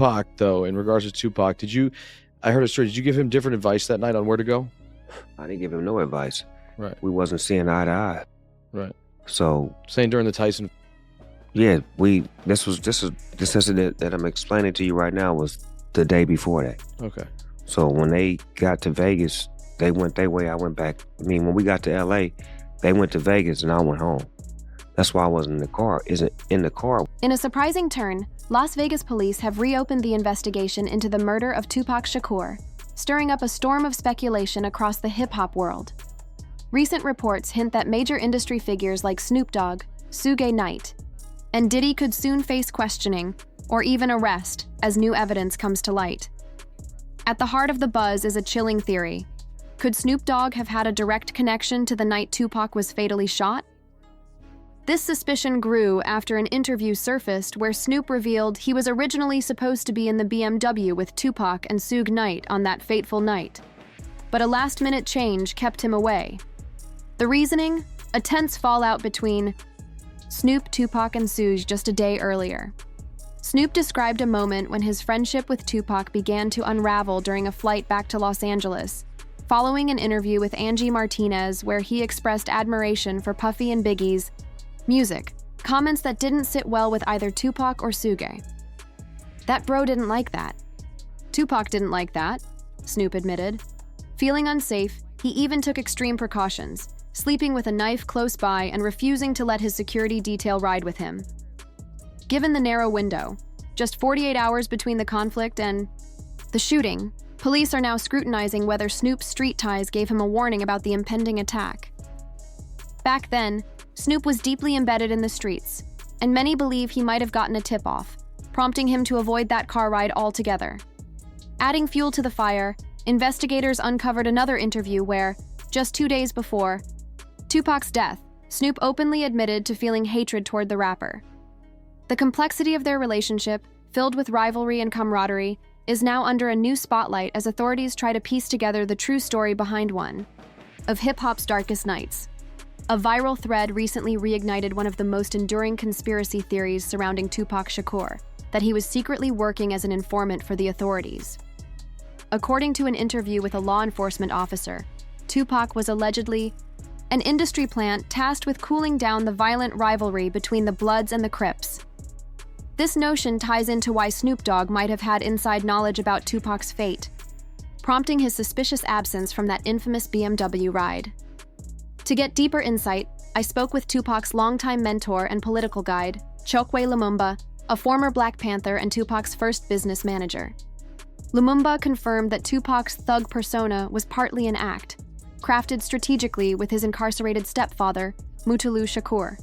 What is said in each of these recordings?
Tupac, though, in regards to Tupac, I heard a story, did you give him different advice that night on where to go? I didn't give him no advice. Right. We wasn't seeing eye to eye. Right. So. Saying during the Tyson. Yeah, this incident that I'm explaining to you right now was the day before that. Okay. So when they got to Vegas, they went their way, I went back. I mean, when we got to LA, they went to Vegas and I went home. That's why I wasn't in the car. In a surprising turn, Las Vegas police have reopened the investigation into the murder of Tupac Shakur, stirring up a storm of speculation across the hip-hop world. Recent reports hint that major industry figures like Snoop Dogg, Suge Knight, and Diddy could soon face questioning or even arrest as new evidence comes to light. At the heart of the buzz is a chilling theory. Could Snoop Dogg have had a direct connection to the night Tupac was fatally shot? This suspicion grew after an interview surfaced where Snoop revealed he was originally supposed to be in the BMW with Tupac and Suge Knight on that fateful night. But a last-minute change kept him away. The reasoning? A tense fallout between Snoop, Tupac, and Suge just a day earlier. Snoop described a moment when his friendship with Tupac began to unravel during a flight back to Los Angeles, following an interview with Angie Martinez where he expressed admiration for Puffy and Biggie's music, comments that didn't sit well with either Tupac or Suge. That bro didn't like that. Tupac didn't like that, Snoop admitted. Feeling unsafe, he even took extreme precautions, sleeping with a knife close by and refusing to let his security detail ride with him. Given the narrow window, just 48 hours between the conflict and the shooting, police are now scrutinizing whether Snoop's street ties gave him a warning about the impending attack. Back then, Snoop was deeply embedded in the streets, and many believe he might have gotten a tip-off, prompting him to avoid that car ride altogether. Adding fuel to the fire, investigators uncovered another interview where, just 2 days before Tupac's death, Snoop openly admitted to feeling hatred toward the rapper. The complexity of their relationship, filled with rivalry and camaraderie, is now under a new spotlight as authorities try to piece together the true story behind one of hip-hop's darkest nights. A viral thread recently reignited one of the most enduring conspiracy theories surrounding Tupac Shakur, that he was secretly working as an informant for the authorities. According to an interview with a law enforcement officer, Tupac was allegedly an industry plant tasked with cooling down the violent rivalry between the Bloods and the Crips. This notion ties into why Snoop Dogg might have had inside knowledge about Tupac's fate, prompting his suspicious absence from that infamous BMW ride. To get deeper insight, I spoke with Tupac's longtime mentor and political guide, Chokwe Lumumba, a former Black Panther and Tupac's first business manager. Lumumba confirmed that Tupac's thug persona was partly an act, crafted strategically with his incarcerated stepfather, Mutulu Shakur.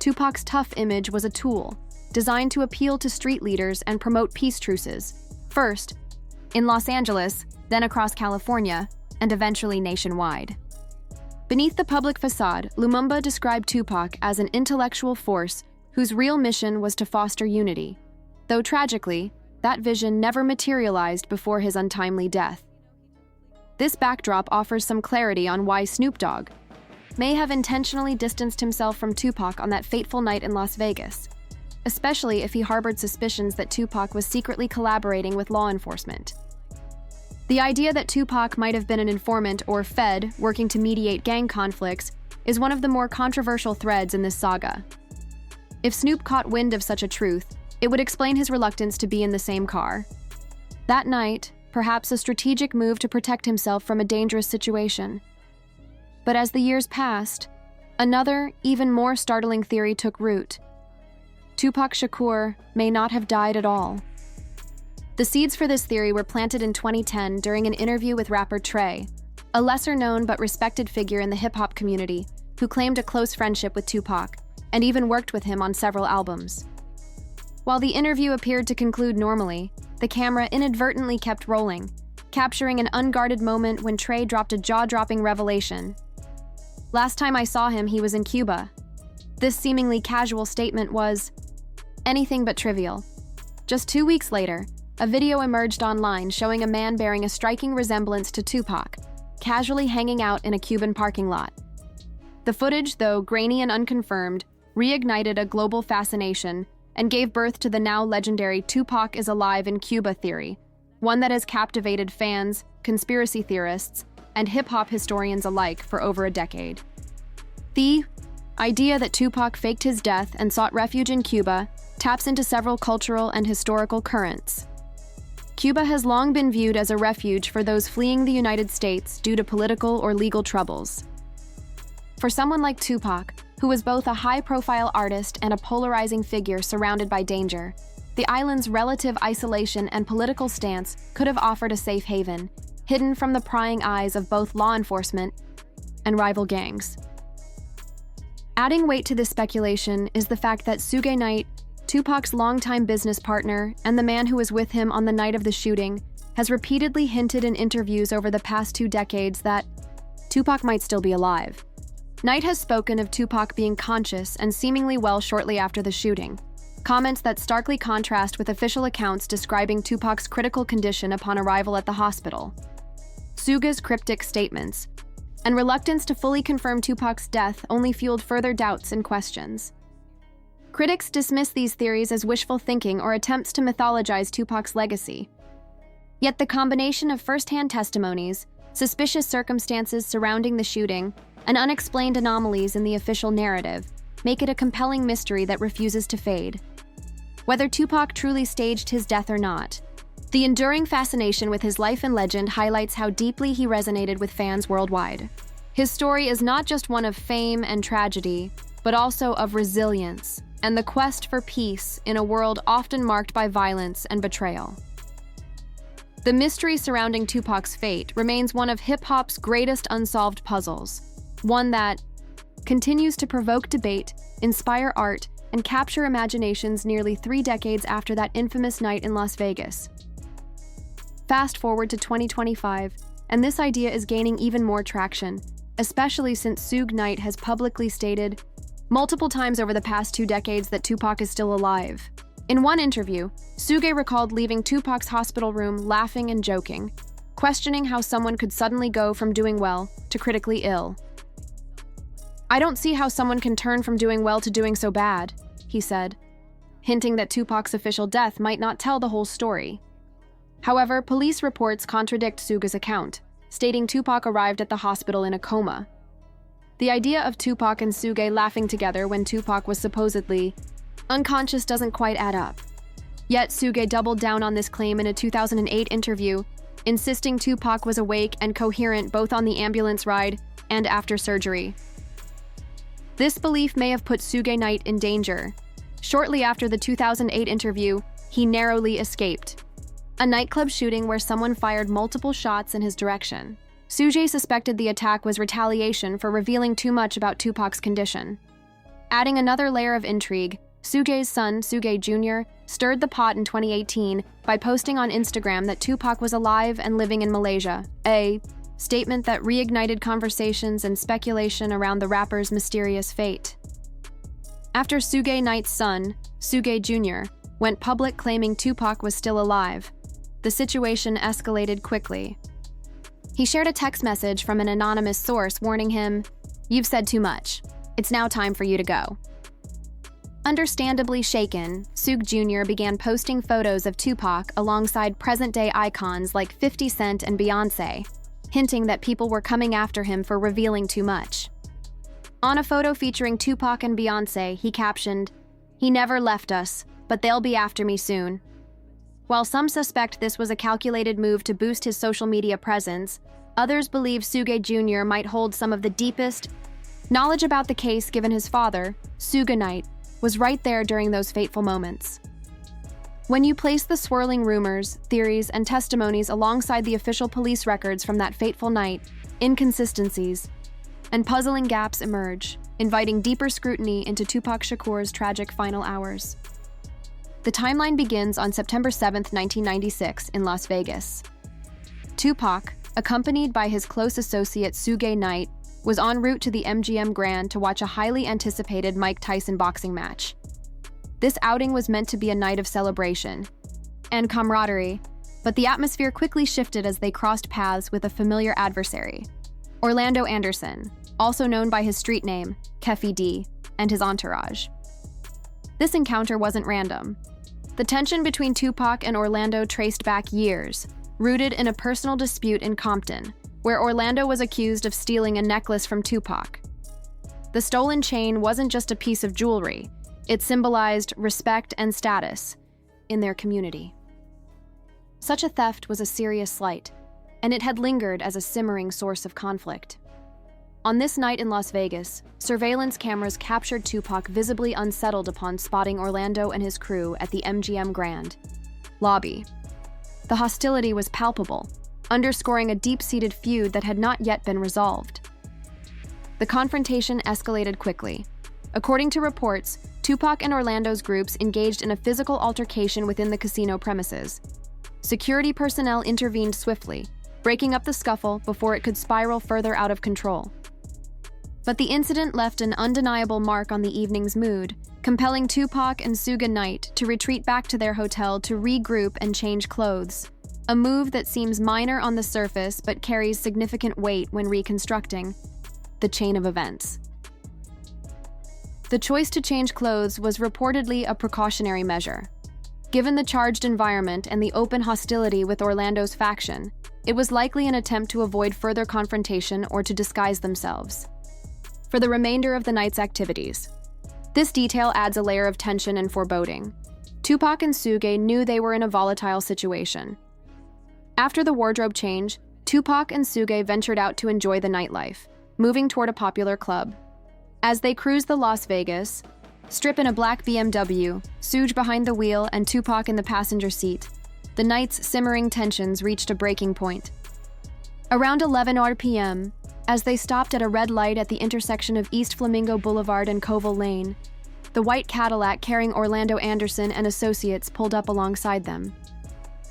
Tupac's tough image was a tool, designed to appeal to street leaders and promote peace truces, first in Los Angeles, then across California, and eventually nationwide. Beneath the public facade, Lumumba described Tupac as an intellectual force whose real mission was to foster unity, though tragically, that vision never materialized before his untimely death. This backdrop offers some clarity on why Snoop Dogg may have intentionally distanced himself from Tupac on that fateful night in Las Vegas, especially if he harbored suspicions that Tupac was secretly collaborating with law enforcement. The idea that Tupac might have been an informant or Fed working to mediate gang conflicts is one of the more controversial threads in this saga. If Snoop caught wind of such a truth, it would explain his reluctance to be in the same car. That night, perhaps a strategic move to protect himself from a dangerous situation. But as the years passed, another, even more startling theory took root. Tupac Shakur may not have died at all. The seeds for this theory were planted in 2010 during an interview with rapper Trey, a lesser-known but respected figure in the hip-hop community who claimed a close friendship with Tupac and even worked with him on several albums. While the interview appeared to conclude normally, the camera inadvertently kept rolling, capturing an unguarded moment when Trey dropped a jaw-dropping revelation. "Last time I saw him, he was in Cuba." This seemingly casual statement was anything but trivial. Just 2 weeks later, a video emerged online showing a man bearing a striking resemblance to Tupac, casually hanging out in a Cuban parking lot. The footage, though grainy and unconfirmed, reignited a global fascination and gave birth to the now legendary Tupac is alive in Cuba theory, one that has captivated fans, conspiracy theorists, and hip-hop historians alike for over a decade. The idea that Tupac faked his death and sought refuge in Cuba taps into several cultural and historical currents. Cuba has long been viewed as a refuge for those fleeing the United States due to political or legal troubles. For someone like Tupac, who was both a high-profile artist and a polarizing figure surrounded by danger, the island's relative isolation and political stance could have offered a safe haven, hidden from the prying eyes of both law enforcement and rival gangs. Adding weight to this speculation is the fact that Suge Knight, Tupac's longtime business partner and the man who was with him on the night of the shooting, has repeatedly hinted in interviews over the past 2 decades that Tupac might still be alive. Knight has spoken of Tupac being conscious and seemingly well shortly after the shooting, comments that starkly contrast with official accounts describing Tupac's critical condition upon arrival at the hospital. Suge's cryptic statements and reluctance to fully confirm Tupac's death only fueled further doubts and questions. Critics dismiss these theories as wishful thinking or attempts to mythologize Tupac's legacy. Yet the combination of first-hand testimonies, suspicious circumstances surrounding the shooting, and unexplained anomalies in the official narrative make it a compelling mystery that refuses to fade. Whether Tupac truly staged his death or not, the enduring fascination with his life and legend highlights how deeply he resonated with fans worldwide. His story is not just one of fame and tragedy, but also of resilience and the quest for peace in a world often marked by violence and betrayal. The mystery surrounding Tupac's fate remains one of hip-hop's greatest unsolved puzzles, one that continues to provoke debate, inspire art, and capture imaginations nearly 3 decades after that infamous night in Las Vegas. Fast forward to 2025, and this idea is gaining even more traction, especially since Suge Knight has publicly stated multiple times over the past 2 decades that Tupac is still alive. In one interview, Suge recalled leaving Tupac's hospital room laughing and joking, questioning how someone could suddenly go from doing well to critically ill. "I don't see how someone can turn from doing well to doing so bad," he said, hinting that Tupac's official death might not tell the whole story. However, police reports contradict Suge's account, stating Tupac arrived at the hospital in a coma. The idea of Tupac and Suge laughing together when Tupac was supposedly unconscious doesn't quite add up. Yet Suge doubled down on this claim in a 2008 interview, insisting Tupac was awake and coherent both on the ambulance ride and after surgery. This belief may have put Suge Knight in danger. Shortly after the 2008 interview, he narrowly escaped a nightclub shooting where someone fired multiple shots in his direction. Suge suspected the attack was retaliation for revealing too much about Tupac's condition. Adding another layer of intrigue, Suge's son, Suge Jr., stirred the pot in 2018 by posting on Instagram that Tupac was alive and living in Malaysia, a statement that reignited conversations and speculation around the rapper's mysterious fate. After Suge Knight's son, Suge Jr., went public claiming Tupac was still alive, the situation escalated quickly. He shared a text message from an anonymous source warning him, "You've said too much. It's now time for you to go." Understandably shaken, Suge Jr. began posting photos of Tupac alongside present-day icons like 50 Cent and Beyoncé, hinting that people were coming after him for revealing too much. On a photo featuring Tupac and Beyoncé, he captioned, "He never left us, but they'll be after me soon." While some suspect this was a calculated move to boost his social media presence, others believe Suge Jr. might hold some of the deepest knowledge about the case given his father, Suge Knight, was right there during those fateful moments. When you place the swirling rumors, theories, and testimonies alongside the official police records from that fateful night, inconsistencies and puzzling gaps emerge, inviting deeper scrutiny into Tupac Shakur's tragic final hours. The timeline begins on September 7, 1996, in Las Vegas. Tupac, accompanied by his close associate Suge Knight, was en route to the MGM Grand to watch a highly anticipated Mike Tyson boxing match. This outing was meant to be a night of celebration and camaraderie, but the atmosphere quickly shifted as they crossed paths with a familiar adversary, Orlando Anderson, also known by his street name, Keffi D, and his entourage. This encounter wasn't random. The tension between Tupac and Orlando traced back years, rooted in a personal dispute in Compton, where Orlando was accused of stealing a necklace from Tupac. The stolen chain wasn't just a piece of jewelry, it symbolized respect and status in their community. Such a theft was a serious slight, and it had lingered as a simmering source of conflict. On this night in Las Vegas, surveillance cameras captured Tupac visibly unsettled upon spotting Orlando and his crew at the MGM Grand lobby. The hostility was palpable, underscoring a deep-seated feud that had not yet been resolved. The confrontation escalated quickly. According to reports, Tupac and Orlando's groups engaged in a physical altercation within the casino premises. Security personnel intervened swiftly, breaking up the scuffle before it could spiral further out of control. But the incident left an undeniable mark on the evening's mood, compelling Tupac and Suge Knight to retreat back to their hotel to regroup and change clothes, a move that seems minor on the surface but carries significant weight when reconstructing the chain of events. The choice to change clothes was reportedly a precautionary measure. Given the charged environment and the open hostility with Orlando's faction, it was likely an attempt to avoid further confrontation or to disguise themselves for the remainder of the night's activities. This detail adds a layer of tension and foreboding. Tupac and Suge knew they were in a volatile situation. After the wardrobe change, Tupac and Suge ventured out to enjoy the nightlife, moving toward a popular club. As they cruised the Las Vegas Strip in a black BMW, Suge behind the wheel and Tupac in the passenger seat, the night's simmering tensions reached a breaking point. Around 11 p.m., as they stopped at a red light at the intersection of East Flamingo Boulevard and Koval Lane, the white Cadillac carrying Orlando Anderson and associates pulled up alongside them.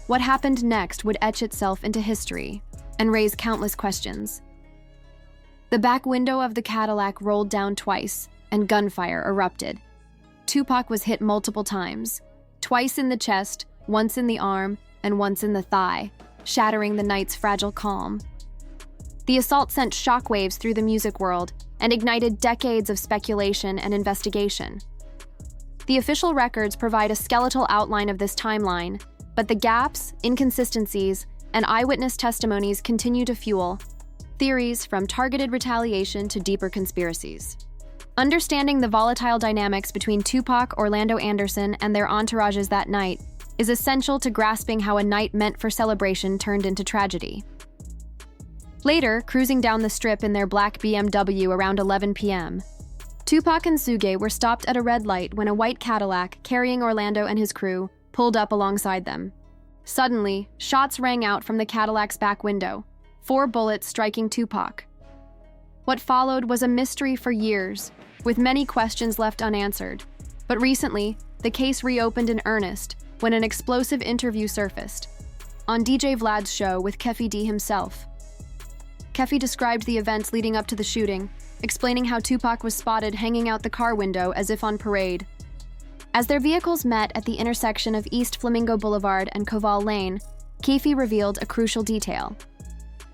What happened next would etch itself into history and raise countless questions. The back window of the Cadillac rolled down twice, and gunfire erupted. Tupac was hit multiple times, twice in the chest, once in the arm, and once in the thigh, shattering the night's fragile calm. The assault sent shockwaves through the music world and ignited decades of speculation and investigation. The official records provide a skeletal outline of this timeline, but the gaps, inconsistencies, and eyewitness testimonies continue to fuel theories from targeted retaliation to deeper conspiracies. Understanding the volatile dynamics between Tupac, Orlando Anderson, and their entourages that night is essential to grasping how a night meant for celebration turned into tragedy. Later, cruising down the strip in their black BMW around 11 p.m., Tupac and Suge were stopped at a red light when a white Cadillac carrying Orlando and his crew pulled up alongside them. Suddenly, shots rang out from the Cadillac's back window, 4 bullets striking Tupac. What followed was a mystery for years, with many questions left unanswered. But recently, the case reopened in earnest when an explosive interview surfaced on DJ Vlad's show with Keffi D himself. Keffi described the events leading up to the shooting, explaining how Tupac was spotted hanging out the car window as if on parade. As their vehicles met at the intersection of East Flamingo Boulevard and Koval Lane, Keffi revealed a crucial detail.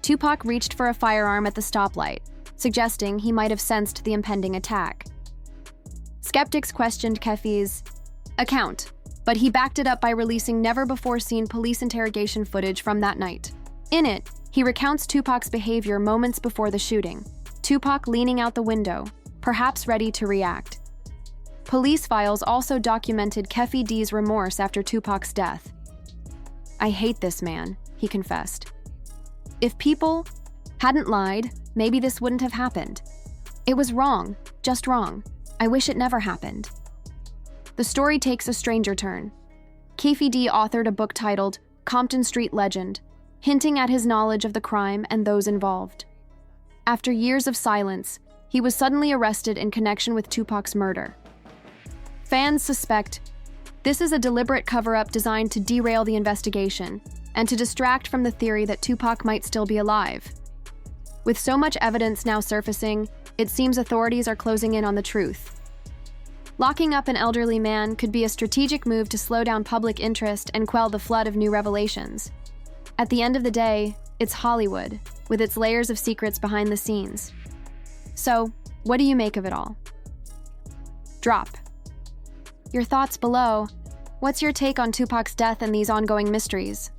Tupac reached for a firearm at the stoplight, suggesting he might have sensed the impending attack. Skeptics questioned Keffi's account, but he backed it up by releasing never-before-seen police interrogation footage from that night. In it, he recounts Tupac's behavior moments before the shooting, Tupac leaning out the window, perhaps ready to react. Police files also documented Keffi D's remorse after Tupac's death. "I hate this man," he confessed. "If people hadn't lied, maybe this wouldn't have happened. It was wrong, just wrong. I wish it never happened." The story takes a stranger turn. Keffi D authored a book titled Compton Street Legend, hinting at his knowledge of the crime and those involved. After years of silence, he was suddenly arrested in connection with Tupac's murder. Fans suspect this is a deliberate cover-up designed to derail the investigation and to distract from the theory that Tupac might still be alive. With so much evidence now surfacing, it seems authorities are closing in on the truth. Locking up an elderly man could be a strategic move to slow down public interest and quell the flood of new revelations. At the end of the day, it's Hollywood, with its layers of secrets behind the scenes. So, what do you make of it all? Drop Your thoughts below. What's your take on Tupac's death and these ongoing mysteries?